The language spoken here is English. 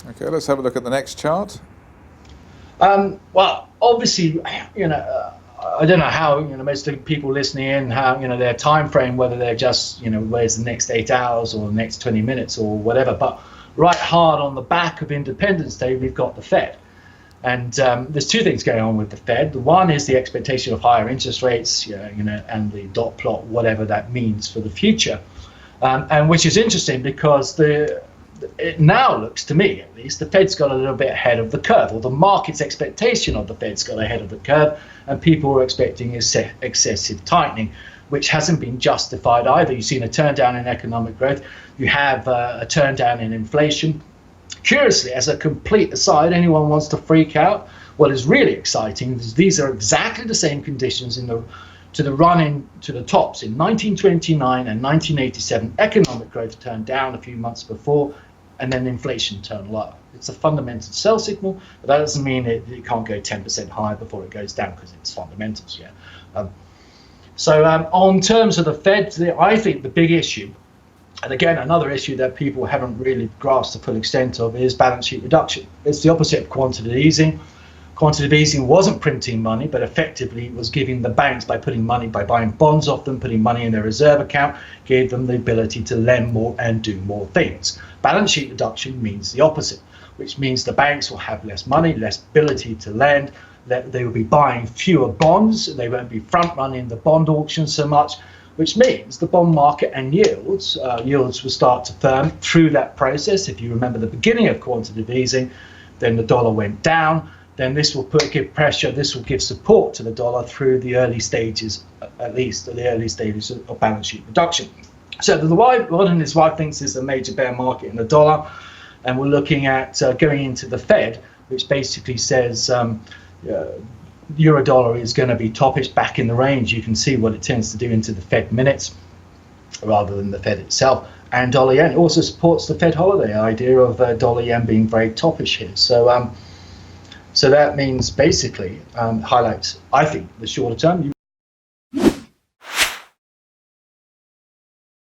Okay, let's have a look at the next chart. Well, obviously, I don't know how, most of the people listening in, how, their time frame, whether they're just, where's the next 8 hours or the next 20 minutes or whatever. But right hard on the back of Independence Day, we've got the Fed. And there's two things going on with the Fed. The one is the expectation of higher interest rates, and the dot plot, whatever that means for the future. And which is interesting because it now looks, to me at least, the Fed's got a little bit ahead of the curve, or the market's expectation of the Fed's got ahead of the curve, and people were expecting excessive tightening, which hasn't been justified either. You've seen a turn down in economic growth. You have a turn down in inflation. Curiously, as a complete aside, anyone wants to freak out, what is really exciting is these are exactly the same conditions to the run-in to the tops. In 1929 and 1987, economic growth turned down a few months before, and then inflation turned lower. It's a fundamental sell signal, but that doesn't mean it can't go 10% higher before it goes down, because it's fundamentals. So on terms of the Fed, I think the big issue, and again, another issue that people haven't really grasped the full extent of, is balance sheet reduction. It's the opposite of quantitative easing. Quantitative easing wasn't printing money, but effectively it was giving the banks, by buying bonds off them, putting money in their reserve account, gave them the ability to lend more and do more things. Balance sheet reduction means the opposite, which means the banks will have less money, less ability to lend, that they will be buying fewer bonds, they won't be front running the bond auction so much, which means the bond market and yields will start to firm through that process. If you remember the beginning of quantitative easing, then the dollar went down. Then this will give pressure, this will give support to the dollar through the early stages, at least the early stages of balance sheet reduction. So one is why I think this is a major bear market in the dollar, and we're looking at going into the Fed, which basically says euro dollar is going to be toppish back in the range. You can see what it tends to do into the Fed minutes rather than the Fed itself. And dollar yen also supports the Fed holiday idea of dollar yen being very toppish here. So that means basically highlights, I think, the shorter term.